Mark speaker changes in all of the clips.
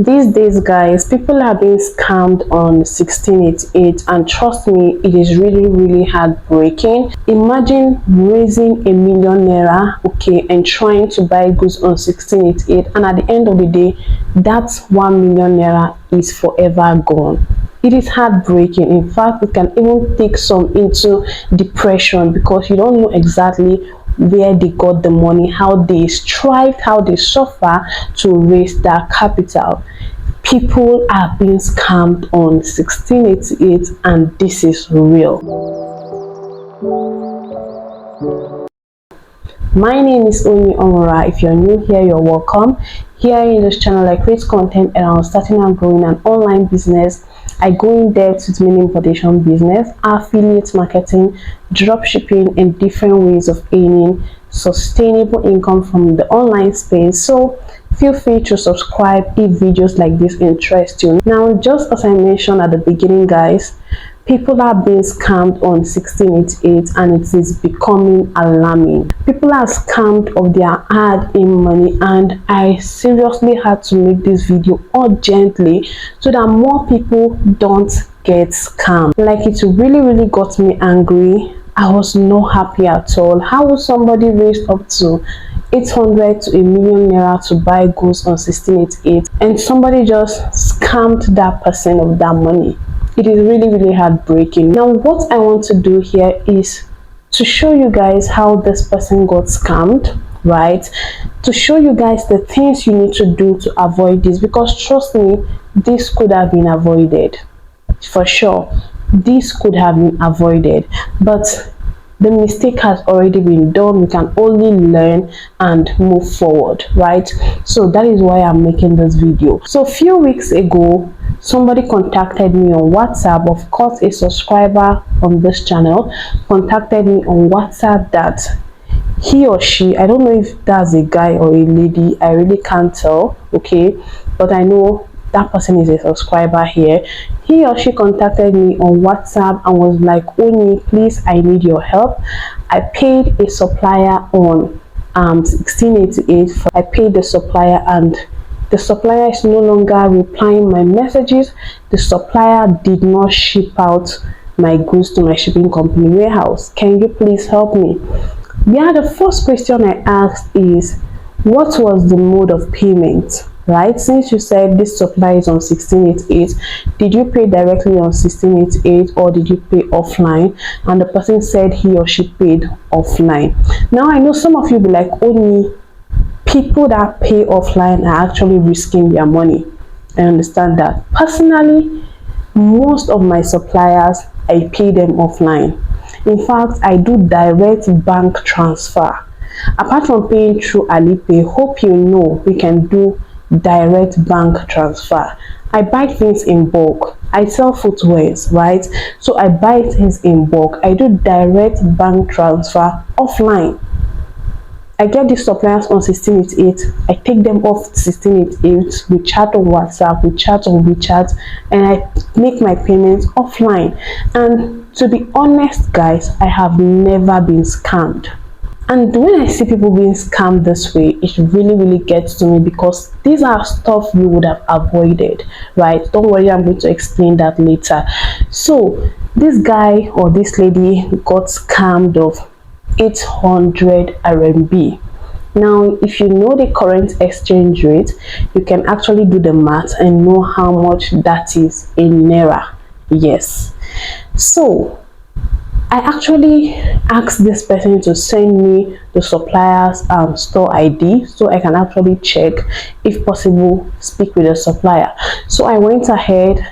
Speaker 1: These days, guys, people are being scammed on 1688, and trust me, it is really heartbreaking. Imagine raising ₦1,000,000, okay, and trying to buy goods on 1688, and at the end of the day, that ₦1,000,000 is forever gone. It is heartbreaking. In fact, it can even take some into depression because you don't know exactly where they got the money, how they strived, how they suffer to raise that capital. People are being scammed on 1688, and this is real. My name is Oni Omura. If you're new here, you're welcome. Here in this channel, I create content around starting and growing an online business. I go in depth with many importation business, affiliate marketing, drop shipping, and different ways of earning sustainable income from the online space. So feel free to subscribe if videos like this interest you. Now, just as I mentioned at the beginning, guys, people are being scammed on 1688, and it is becoming alarming. People are scammed of their hard-earned money, and I seriously had to make this video urgently so that more people don't get scammed. Like, it really got me angry. I was not happy at all. How would somebody raise up to 800 to ₦1,000,000 to buy goods on 1688, and somebody just scammed that person of that money? It is really heartbreaking. Now, what I want to do here is to show you guys how this person got scammed, right? To show you guys the things you need to do to avoid this, because trust me, this could have been avoided for sure. This could have been avoided, but the mistake has already been done. We can only learn and move forward, right? So that is why I'm making this video. So a few weeks ago, somebody contacted me on WhatsApp. Of course, a subscriber on this channel contacted me on WhatsApp that he or she, I don't know if that's a guy or a lady, I really can't tell, okay, but I know that person is a subscriber here. He or she contacted me on WhatsApp and was like, Oni, please, I need your help. I paid a supplier on 1688. I paid the supplier, and the supplier is no longer replying my messages. The supplier did not ship out my goods to my shipping company warehouse. Can you please help me? Yeah, the first question I asked is, what was the mode of payment? Right, since you said this supply is on 1688, did you pay directly on 1688 or did you pay offline? And the person said he or she paid offline. Now, I know some of you be like, only people that pay offline are actually risking their money. I understand that. Personally, most of my suppliers, I pay them offline. In fact, I do direct bank transfer. Apart from paying through Alipay, hope you know we can do direct bank transfer. I buy things in bulk. I sell footwears, right? So I buy things in bulk. I do direct bank transfer offline. I get these suppliers on 1688. I take them off 1688. We chat on WhatsApp, we chat on WeChat, and I make my payments offline. And to be honest, guys, I have never been scammed. And when I see people being scammed this way, it really gets to me, because these are stuff you would have avoided, right? Don't worry, I'm going to explain that later. So this guy or this lady got scammed of 800 RMB. Now, if you know the current exchange rate, you can actually do the math and know how much that is in naira. Yes. So I actually asked this person to send me the supplier's store ID so I can actually check, if possible, speak with the supplier. So I went ahead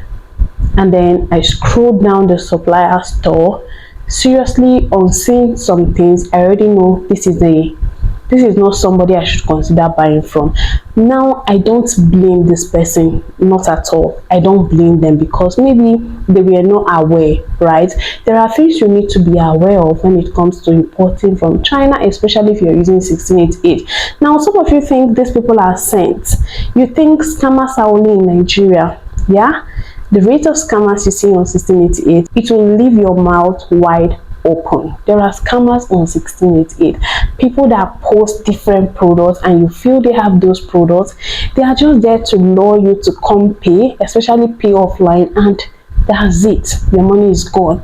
Speaker 1: and then I scrolled down the supplier store. Seriously, on seeing some things, I already know this is not somebody I should consider buying from. Now, I don't blame this person, not at all. I don't blame them, because maybe they were not aware, right? There are things you need to be aware of when it comes to importing from China, especially if you're using 1688. Now, some of you think these people are sent. You think scammers are only in Nigeria. Yeah? The rate of scammers you see on 1688, it will leave your mouth wide open. There are scammers on 1688, people that post different products and you feel they have those products. They are just there to lure you to come pay, especially pay offline, and that's it, your money is gone.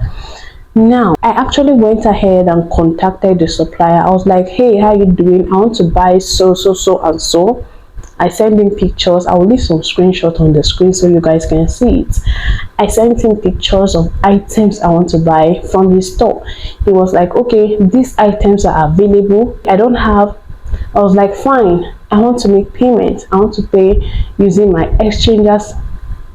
Speaker 1: Now I actually went ahead and contacted the supplier. I was like, hey, how you doing? I want to buy so and so. I sent him pictures. I will leave some screenshots on the screen so you guys can see it. I sent him pictures of items I want to buy from his store. He was like, okay, these items are available. I don't have. I was like, fine, I want to make payment. I want to pay using my exchanger's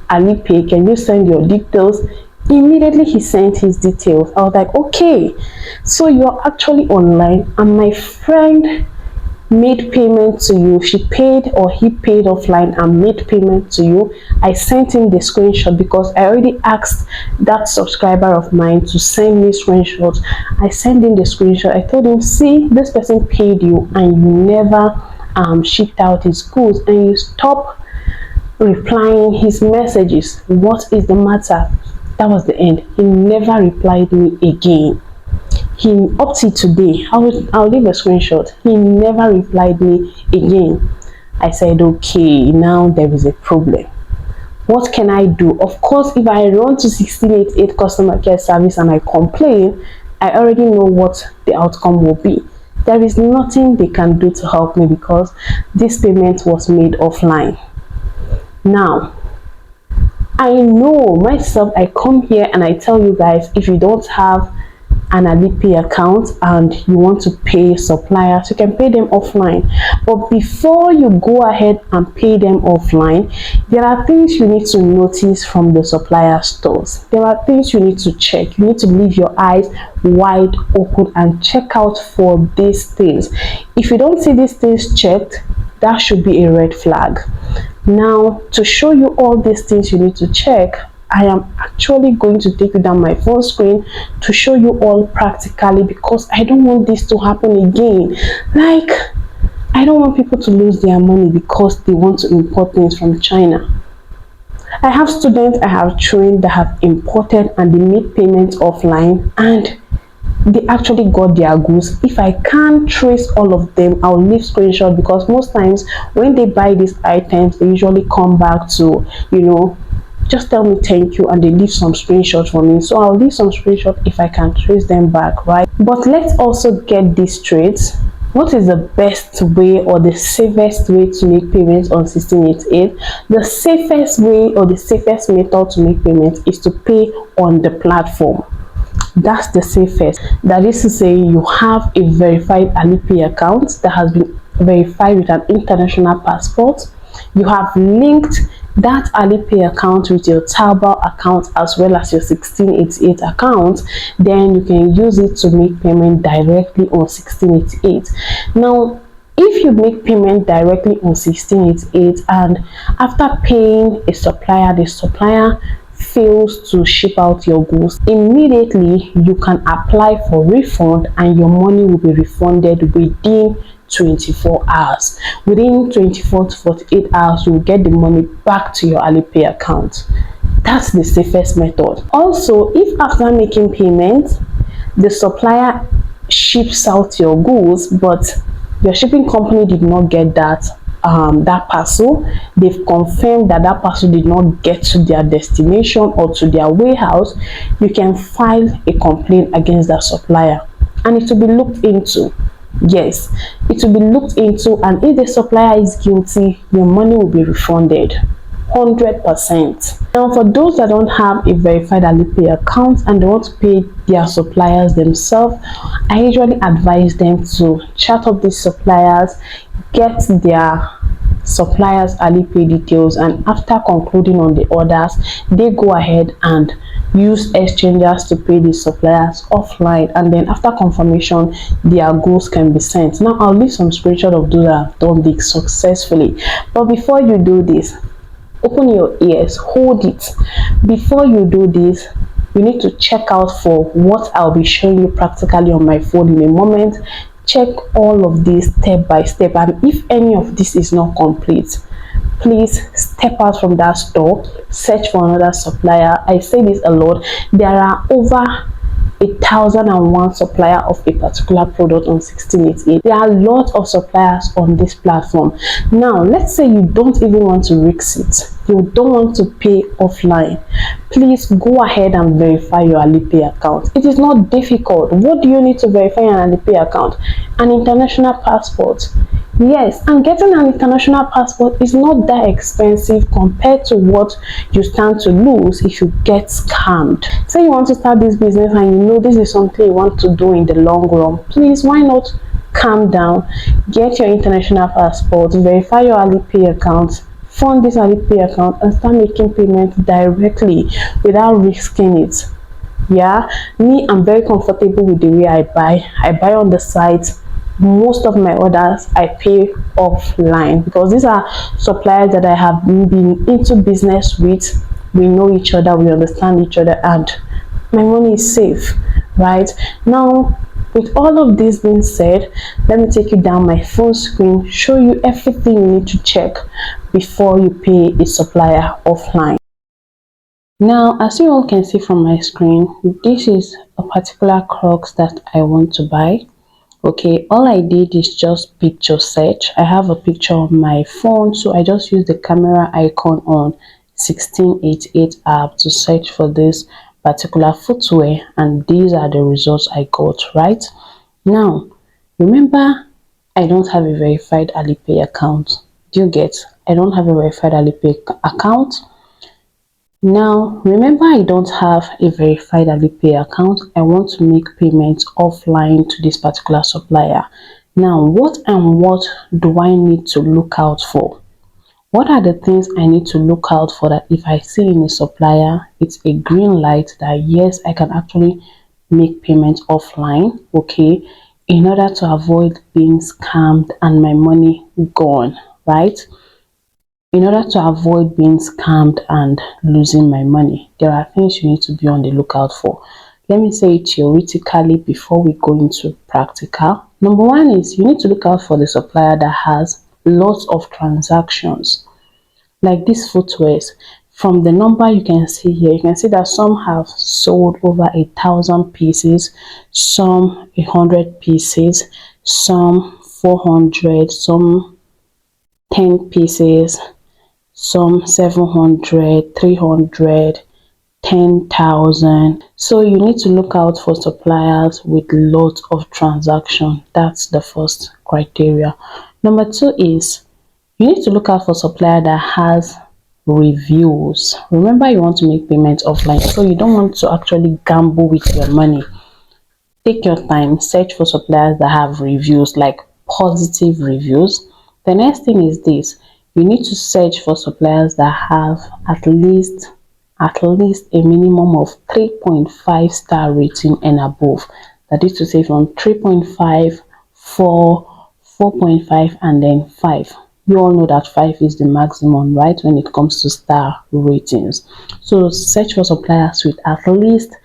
Speaker 1: Alipay. Can you send your details? Immediately he sent his details. I was like, okay, so you're actually online and my friend made payment to you. She paid, or he paid offline and made payment to you. I sent him the screenshot because I already asked that subscriber of mine to send me screenshots. I sent him the screenshot. I told him, see, this person paid you and you never shipped out his goods and you stop replying his messages. What is the matter? That was the end. He never replied me again. He up to today, I'll leave a screenshot. He never replied me again. I said, okay, now there is a problem. What can I do? Of course, if I run to 1688 customer care service and I complain, I already know what the outcome will be. There is nothing they can do to help me because this payment was made offline. Now, I know myself, I come here and I tell you guys, if you don't have an Alipay account and you want to pay suppliers, you can pay them offline. But before you go ahead and pay them offline, there are things you need to notice from the supplier stores. There are things you need to check. You need to leave your eyes wide open and check out for these things. If you don't see these things checked, that should be a red flag. Now, to show you all these things you need to check, I am actually going to take you down my phone screen to show you all practically because I don't want this to happen again. Like, I don't want people to lose their money because they want to import things from China. I have students I have trained that have imported and they made payments offline and they actually got their goods. If I can't trace all of them, I'll leave screenshot because most times when they buy these items, they usually come back to, just tell me thank you and they leave some screenshots for me. So I'll leave some screenshots if I can trace them back, right? But let's also get this straight. What is the best way or the safest way to make payments on 1688? The safest way or the safest method to make payments is to pay on the platform. That's the safest. That is to say, you have a verified Alipay account that has been verified with an international passport. You have linked that Alipay account with your Taobao account as well as your 1688 account, then you can use it to make payment directly on 1688. Now, if you make payment directly on 1688 and after paying a supplier, the supplier fails to ship out your goods, immediately you can apply for refund and your money will be refunded within 24 hours. Within 24 to 48 hours, you will get the money back to your Alipay account. That's the safest method. Also, if after making payment, the supplier ships out your goods, but your shipping company did not get that parcel, they've confirmed that parcel did not get to their destination or to their warehouse, you can file a complaint against that supplier and it will be looked into. Yes, it will be looked into, and if the supplier is guilty, your money will be refunded 100%. Now, for those that don't have a verified Alipay account and they want to pay their suppliers themselves, I usually advise them to chat up these suppliers, get their suppliers Alipay details, and after concluding on the orders, they go ahead and use exchangers to pay the suppliers offline, and then after confirmation their goods can be sent. Now I'll leave some screenshot of those that have done this successfully, but before you do this, open your ears, hold it. Before you do this, you need to check out for what I'll be showing you practically on my phone in a moment. Check all of this step by step, and if any of this is not complete, please step out from that store, search for another supplier. I say this a lot. There are over 1001 supplier of a particular product on 1688. There are a lot of suppliers on this platform. Now let's say you don't even want to risk it, you don't want to pay offline. Please go ahead and verify your Alipay account. It is not difficult. What do you need to verify an Alipay account? An international passport. Yes, and getting an international passport is not that expensive compared to what you stand to lose if you get scammed. Say you want to start this business and you know this is something you want to do in the long run. Please, why not calm down, get your international passport, verify your Alipay account, fund this Alipay account and start making payments directly without risking it. Yeah, me, I'm very comfortable with the way I buy on the site. Most of my orders I pay offline because these are suppliers that I have been into business with. We know each other, we understand each other, and my money is safe. Right now, with all of this being said, let me take you down my phone screen, show you everything you need to check before you pay a supplier offline. Now, as you all can see from my screen, this is a particular Crocs that I want to buy. Okay, all I did is just picture search. I have a picture on my phone, so I just use the camera icon on 1688 app to search for this particular footwear, and these are the results I got. Right now, remember, I don't have a verified Alipay account. Do you get? I don't have a verified Alipay account. Now, remember, I don't have a verified Alipay account. I want to make payments offline to this particular supplier. Now, what do I need to look out for? What are the things I need to look out for that if I see in a supplier, it's a green light that yes, I can actually make payments offline, okay, in order to avoid being scammed and my money gone, right? In order to avoid being scammed and losing my money, there are things you need to be on the lookout for. Let me say it theoretically before we go into practical. Number one is you need to look out for the supplier that has lots of transactions. Like these footwears, from the number you can see here, you can see that some have sold over 1,000 pieces, some 100 pieces, some 400, some 10 pieces, some 700, 300, 10,000. So you need to look out for suppliers with lots of transaction. That's the first criteria. Number two is you need to look out for supplier that has reviews. Remember, you want to make payments offline, so you don't want to actually gamble with your money. Take your time, search for suppliers that have reviews, like positive reviews. The next thing is this: you need to search for suppliers that have at least a minimum of 3.5 star rating and above. That is to say from 3.5, 4, 4.5 and then 5. You all know that 5 is the maximum, right, when it comes to star ratings. So search for suppliers with at least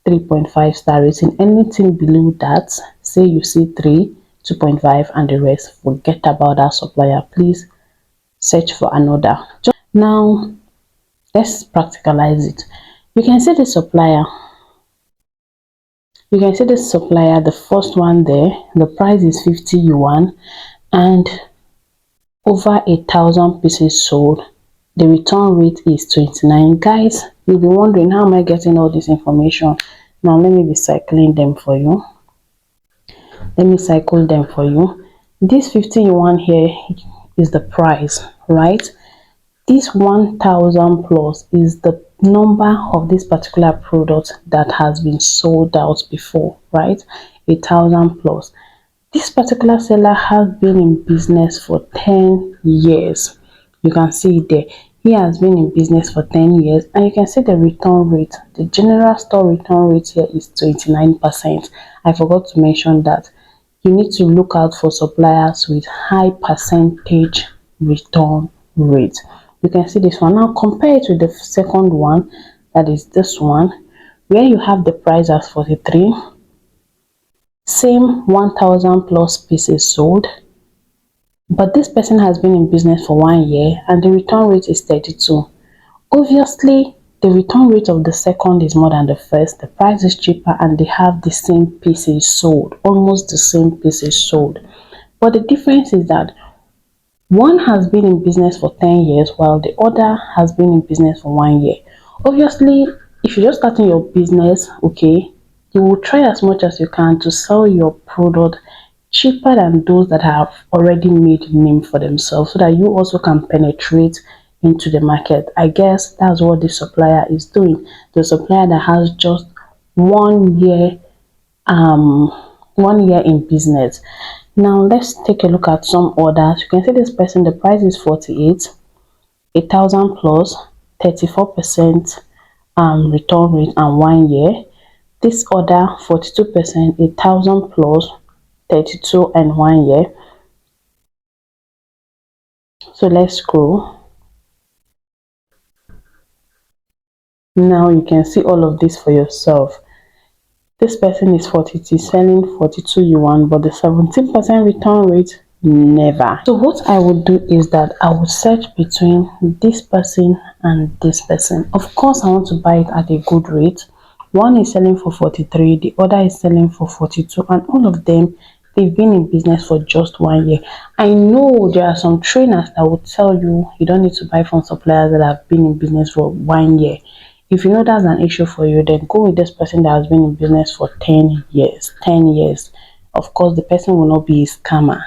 Speaker 1: 3.5 star rating. Anything below that, say you see 3, 2.5 and the rest, forget about that supplier. Please search for another. Now let's practicalize it. You can see the supplier. The first one there, the price is 50 yuan and over 1,000 pieces sold. The return rate is 29. Guys, you'll be wondering, how am I getting all this information? Now let me be cycling them for you. This 50 yuan here is the price, right? This 1,000 plus is the number of this particular product that has been sold out before, right? 1,000 plus. This particular seller has been in business for 10 years. You can see it there. He has been in business for 10 years, and you can see the return rate. The general store return rate here is 29%. I forgot to mention that. You need to look out for suppliers with high percentage return rate. You can see this one. Now compare it with the second one, that is this one, where you have the price as 43. Same 1,000 plus pieces sold, but this person has been in business for 1 year and the return rate is 32. Obviously, The return rate of the second is more than the first, the price is cheaper, and they have the same pieces sold, almost the same pieces sold. But the difference is that one has been in business for 10 years while the other has been in business for 1 year. Obviously, if you're just starting your business, okay, you will try as much as you can to sell your product cheaper than those that have already made name for themselves so that you also can penetrate into the market. I guess that's what the supplier is doing. The supplier that has just 1 year um 1 year in business. Now let's take a look at some orders. You can see this person, the price is 48, 1,000 plus 34% return rate and 1 year. This order 42%, 1,000 plus 32 and 1 year. So let's scroll. Now you can see all of this for yourself. This person is 42, selling 42 yuan, but the 17% return rate, never. So what I would do is that I would search between this person and this person. Of course, I want to buy it at a good rate. One is selling for 43, the other is selling for 42, and all of them, they've been in business for just 1 year. I know there are some trainers that will tell you you don't need to buy from suppliers that have been in business for 1 year. If you know that's an issue for you, then go with this person that has been in business for 10 years. 10 years. Of course, the person will not be a scammer.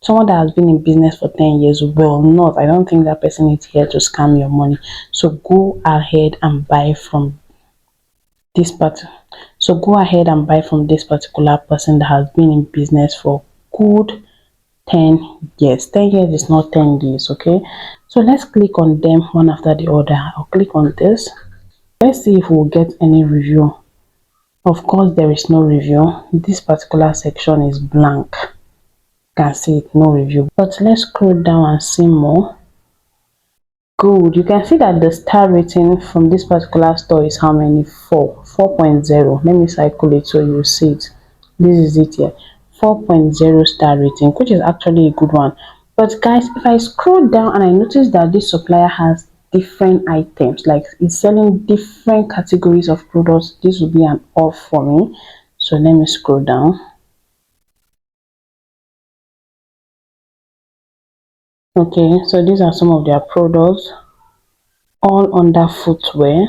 Speaker 1: Someone that has been in business for 10 years will not. I don't think that person is here to scam your money. So go ahead and buy from this part. So go ahead and buy from this particular person that has been in business for good 10 years. 10 years is not 10 days, okay? So let's click on them one after the other. I'll click on this. Let's see if we'll get any review. Of course, there is no review. This particular section is blank. You can see it, no review. But let's scroll down and see more. Good. You can see that the star rating from this particular store is how many? 4.0. Let me cycle it so you see it. This is it here. 4.0 star rating, which is actually a good one. But guys, if I scroll down and I notice that this supplier has different items, like it's selling different categories of products, this will be an off for me. So let me scroll down. Okay, so these are some of their products, all under footwear.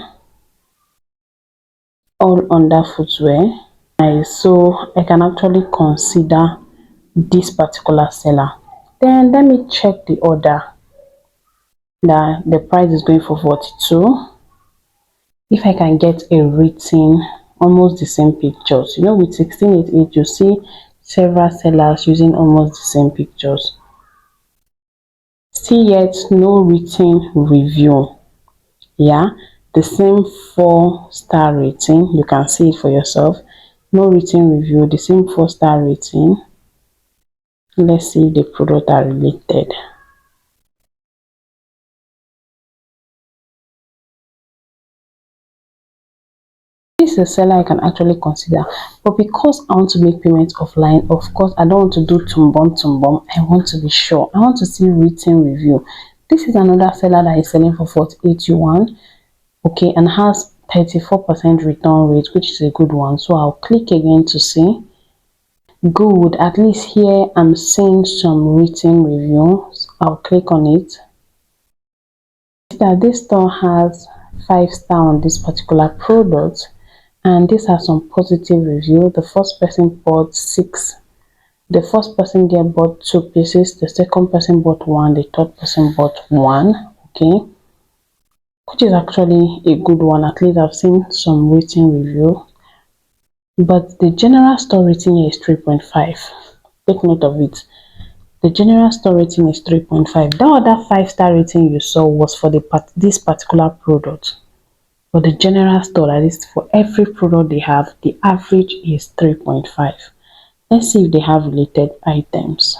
Speaker 1: So I can actually consider this particular seller. Then let me check the order. That the price is going for 42. If I can get a rating, almost the same pictures, you know, with 1688 you see several sellers using almost the same pictures. Still yet no written review. Yeah, the same 4-star rating, you can see it for yourself. No written review, the same 4-star rating. Let's see if the product are related. This is a seller I can actually consider, but because I want to make payments offline, of course I don't want to do tumbom. I want to be sure. I want to see written review. This is another seller that is selling for 48 yuan, okay, and has 34% return rate, which is a good one. So I'll click again to see. Good, at least here I'm seeing some written reviews. I'll click on it. That this store has 5-star on this particular product, and this has some positive review. The first person bought 6. The first person there bought 2 pieces, the second person bought 1, the third person bought 1, okay, which is actually a good one. At least I've seen some written review. But the general store rating here is 3.5. Take note of it. The general store rating is 3.5. That other 5-star rating you saw was for this particular product. For the general store, that is for every product they have, the average is 3.5. Let's see if they have related items.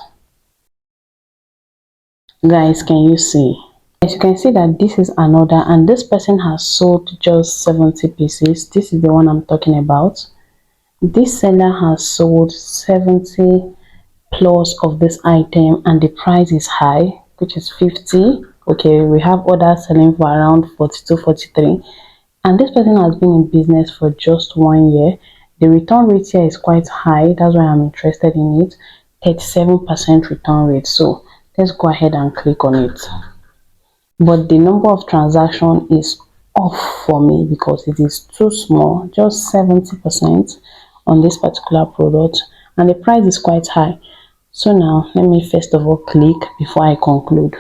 Speaker 1: Guys, can you see? As you can see that this is another, and this person has sold just 70 pieces. This is the one I'm talking about. This seller has sold 70 plus of this item, and the price is high, which is 50. Okay, we have others selling for around 42, 43. and this person has been in business for just 1 year. The return rate here is quite high, that's why I'm interested in it. 37% return rate. So let's go ahead and click on it. But the number of transaction is off for me because it is too small, just 70% on this particular product, and the price is quite high. So now let me first of all click before I conclude.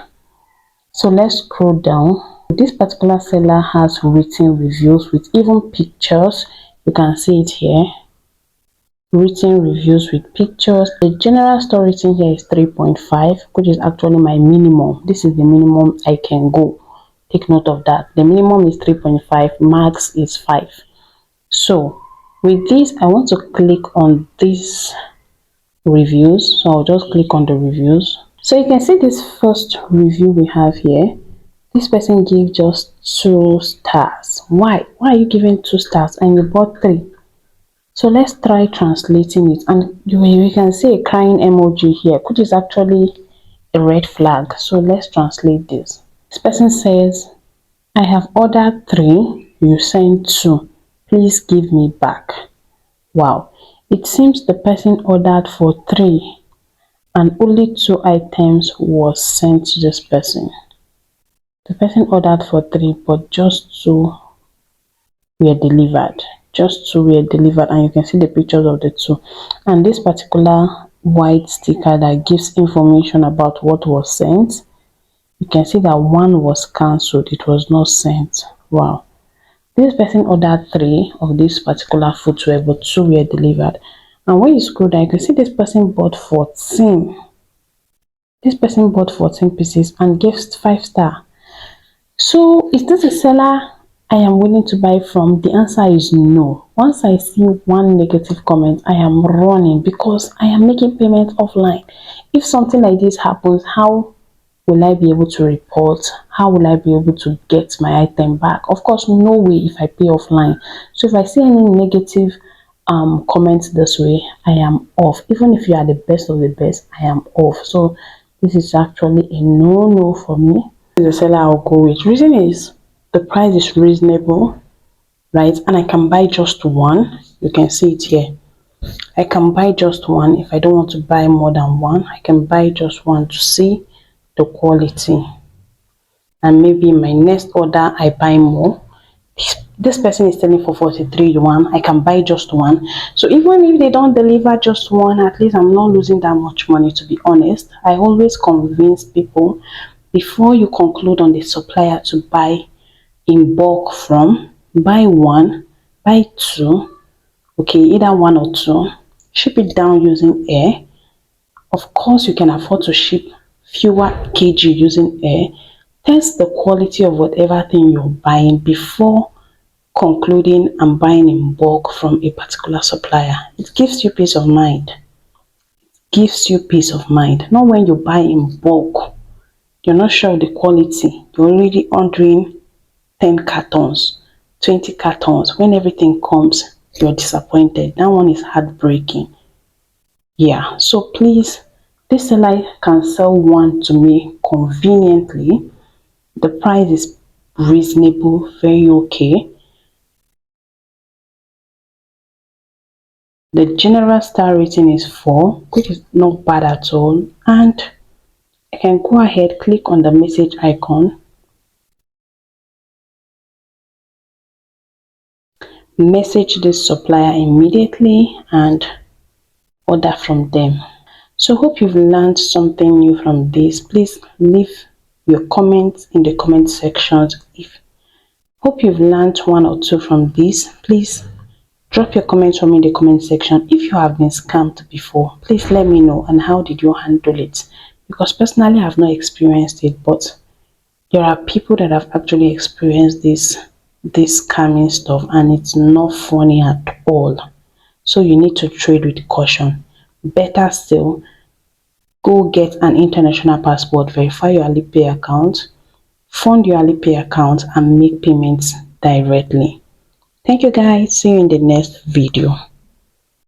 Speaker 1: So let's scroll down. This particular seller has written reviews with even pictures. You can see it here. Written reviews with pictures. The general store rating here is 3.5, which is actually my minimum. This is the minimum I can go. Take note of that. The minimum is 3.5, max is 5. So with this, I want to click on these reviews. So I'll just click on the reviews. So you can see this first review we have here. This person gave just 2 stars. Why are you giving 2 stars and you bought 3? So let's try translating it, and you can see a crying emoji here, which is actually a red flag. So let's translate this. This person says, I have ordered 3, you sent 2, please give me back. Wow, it seems the person ordered for 3 and only 2 items was sent to this person. The person ordered for 3, but just 2 were delivered. Just 2 were delivered, and you can see the pictures of the 2. And this particular white sticker that gives information about what was sent, you can see that 1 was cancelled, it was not sent. Wow. This person ordered 3 of this particular footwear, but 2 were delivered. And when you scroll down, you can see this person bought 14. This person bought 14 pieces and gave 5 star. So is this a seller I am willing to buy from? The answer is no. Once I see one negative comment, I am running because I am making payment offline. If something like this happens, how will I be able to report? How will I be able to get my item back? Of course, no way if I pay offline. So if I see any negative comments this way, I am off. Even if you are the best of the best, I am off. So this is actually a no for me. The seller I'll go with. Reason is the price is reasonable, right? And I can buy just 1. You can see it here. I can buy just 1. If I don't want to buy more than 1, I can buy just 1 to see the quality. And maybe in my next order I buy more. This person is selling for 43 yuan. I can buy just 1. So even if they don't deliver just 1, at least I'm not losing that much money, to be honest. I always convince people, before you conclude on the supplier to buy in bulk from, buy 1, buy 2, okay, either 1 or 2, ship it down using air. Of course, you can afford to ship fewer kg using air. Test the quality of whatever thing you're buying before concluding and buying in bulk from a particular supplier. It gives you peace of mind. Gives you peace of mind. Not when you buy in bulk, you're not sure of the quality. You're already ordering 10 cartons, 20 cartons. When everything comes, you're disappointed. That one is heartbreaking. Yeah, so please, this seller can sell 1 to me conveniently. The price is reasonable, very okay. The general star rating is 4, which is not bad at all. And I can go ahead, click on the message icon, message this supplier immediately and order from them. So hope you've learned something new from this. Please leave your comments in the comment sections. Hope you've learned 1 or 2 from this. Please drop your comments for me in the comment section. If you have been scammed before, please let me know, and how did you handle it? Because personally I have not experienced it, but there are people that have actually experienced this scamming stuff, and it's not funny at all. So you need to trade with caution. Better still, go get an international passport, verify your Alipay account, fund your Alipay account, and make payments directly. Thank you guys. See you in the next video.